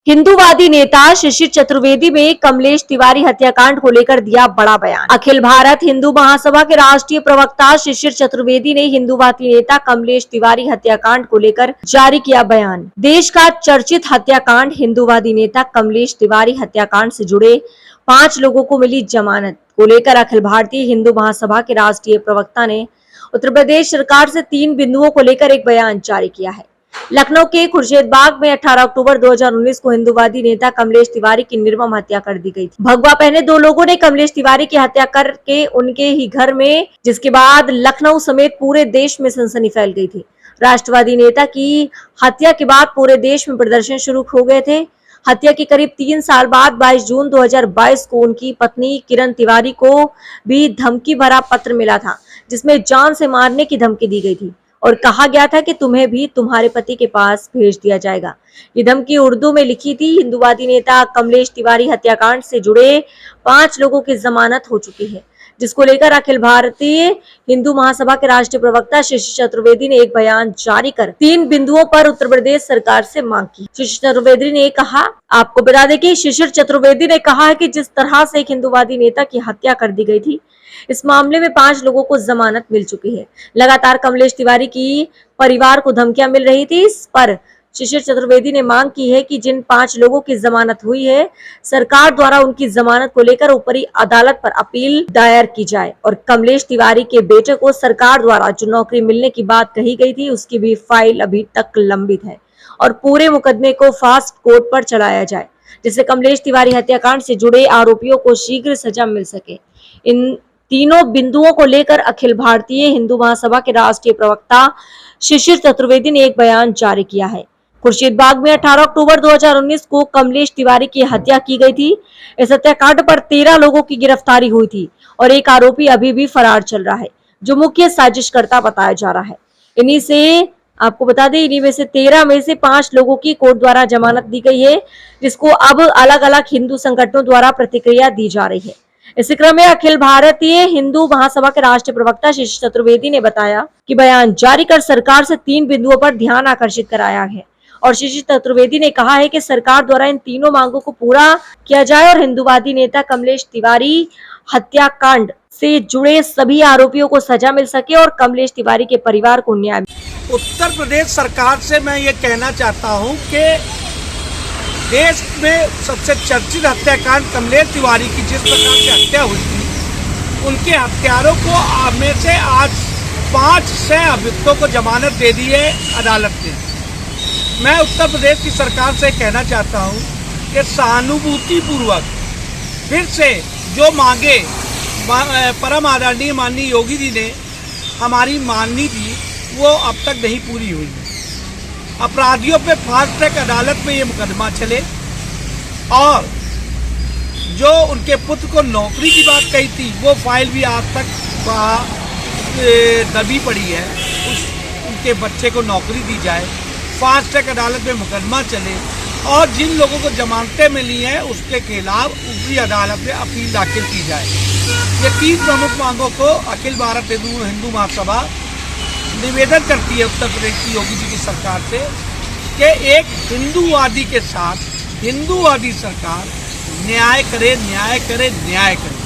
हिंदूवादी नेता शिशिर चतुर्वेदी में कमलेश तिवारी हत्याकांड को लेकर दिया बड़ा बयान। अखिल भारत हिंदू महासभा के राष्ट्रीय प्रवक्ता शिशिर चतुर्वेदी ने हिंदूवादी नेता कमलेश तिवारी हत्याकांड को लेकर जारी किया बयान। देश का चर्चित हत्याकांड हिंदूवादी नेता कमलेश तिवारी हत्याकांड से जुड़े 5 लोगों को मिली जमानत को लेकर अखिल भारतीय हिंदू महासभा के राष्ट्रीय प्रवक्ता ने उत्तर प्रदेश सरकार से 3 बिंदुओं को लेकर एक बयान जारी किया है। लखनऊ के खुर्शीदाबाद में 18 अक्टूबर 2019 को हिंदूवादी नेता कमलेश तिवारी की निर्मम हत्या कर दी गई थी। भगवा पहने 2 लोगों ने कमलेश तिवारी की हत्या करके उनके ही घर में, जिसके बाद लखनऊ समेत पूरे देश में सनसनी फैल गई थी। राष्ट्रवादी नेता की हत्या के बाद पूरे देश में प्रदर्शन शुरू हो गए थे। हत्या के करीब 3 साल बाद 22 जून 2022 को उनकी पत्नी किरण तिवारी को भी धमकी भरा पत्र मिला था, जिसमें जान से मारने की धमकी दी गई थी और कहा गया था कि तुम्हें भी तुम्हारे पति के पास भेज दिया जाएगा। ये धमकी उर्दू में लिखी थी। हिंदूवादी नेता कमलेश तिवारी हत्याकांड से जुड़े 5 लोगों की जमानत हो चुकी है, जिसको लेकर अखिल भारतीय हिंदू महासभा के राष्ट्रीय प्रवक्ता शिशिर चतुर्वेदी ने एक बयान जारी कर 3 बिंदुओं पर उत्तर प्रदेश सरकार से मांग की। शिशिर चतुर्वेदी ने कहा, आपको बता दें कि शिशिर चतुर्वेदी ने कहा है कि जिस तरह से एक हिंदूवादी नेता की हत्या कर दी गई थी, इस मामले में 5 लोगों को जमानत मिल चुकी है। लगातार कमलेश तिवारी की परिवार को धमकियां मिल रही थी। इस पर शिशिर चतुर्वेदी ने मांग की है कि जिन 5 लोगों की जमानत हुई है, सरकार द्वारा उनकी जमानत को लेकर ऊपरी अदालत पर अपील दायर की जाए और कमलेश तिवारी के बेटे को सरकार द्वारा जो नौकरी मिलने की बात कही गई थी, उसकी भी फाइल अभी तक लंबित है और पूरे मुकदमे को फास्ट कोर्ट पर चलाया जाए, जिससे कमलेश तिवारी हत्याकांड से जुड़े आरोपियों को शीघ्र सजा मिल सके। इन तीनों बिंदुओं को लेकर अखिल भारतीय हिंदू महासभा के राष्ट्रीय प्रवक्ता शिशिर चतुर्वेदी ने एक बयान जारी किया है। खुर्शीदाबाद में 18 अक्टूबर 2019 को कमलेश तिवारी की हत्या की गई थी। इस हत्याकांड पर 13 लोगों की गिरफ्तारी हुई थी और एक आरोपी अभी भी फरार चल रहा है, जो मुख्य साजिशकर्ता बताया जा रहा है। इन्हीं में से 13 में से 5 लोगों की कोर्ट द्वारा जमानत दी गई है, जिसको अब अलग अलग हिंदू संगठनों द्वारा प्रतिक्रिया दी जा रही है। इसी क्रम में अखिल भारतीय हिंदू महासभा के राष्ट्रीय प्रवक्ता शिशिर चतुर्वेदी ने बताया कि बयान जारी कर सरकार से 3 बिंदुओं पर ध्यान आकर्षित कराया है और शिशिर चतुर्वेदी ने कहा है कि सरकार द्वारा इन तीनों मांगों को पूरा किया जाए और हिंदूवादी नेता कमलेश तिवारी हत्याकांड से जुड़े सभी आरोपियों को सजा मिल सके और कमलेश तिवारी के परिवार को न्याय। उत्तर प्रदेश सरकार से मैं ये कहना चाहता हूँ कि देश में सबसे चर्चित हत्याकांड कमलेश तिवारी की जिस प्रकार से हत्या हुई थी, उनके हत्यारों को में से आज 5 अभियुक्तों को जमानत दे दी है अदालत ने। मैं उत्तर प्रदेश की सरकार से कहना चाहता हूं कि सहानुभूति पूर्वक फिर से जो मांगे परम आदरणीय माननीय योगी जी ने हमारी माननी थी, वो अब तक नहीं पूरी हुई है। अपराधियों पे फास्ट ट्रैक अदालत में ये मुकदमा चले और जो उनके पुत्र को नौकरी की बात कही थी, वो फाइल भी आज तक दबी पड़ी है। उनके बच्चे को नौकरी दी जाए, फास्ट ट्रैक अदालत में मुकदमा चले और जिन लोगों को जमानतें मिली हैं उसके खिलाफ ऊपरी अदालत में अपील दाखिल की जाए। ये 3 प्रमुख मांगों को अखिल भारत हिंदू महासभा निवेदन करती है उत्तर प्रदेश की योगी जी की सरकार से कि एक हिंदूवादी के साथ हिंदूवादी सरकार न्याय करे, न्याय करे, न्याय करे।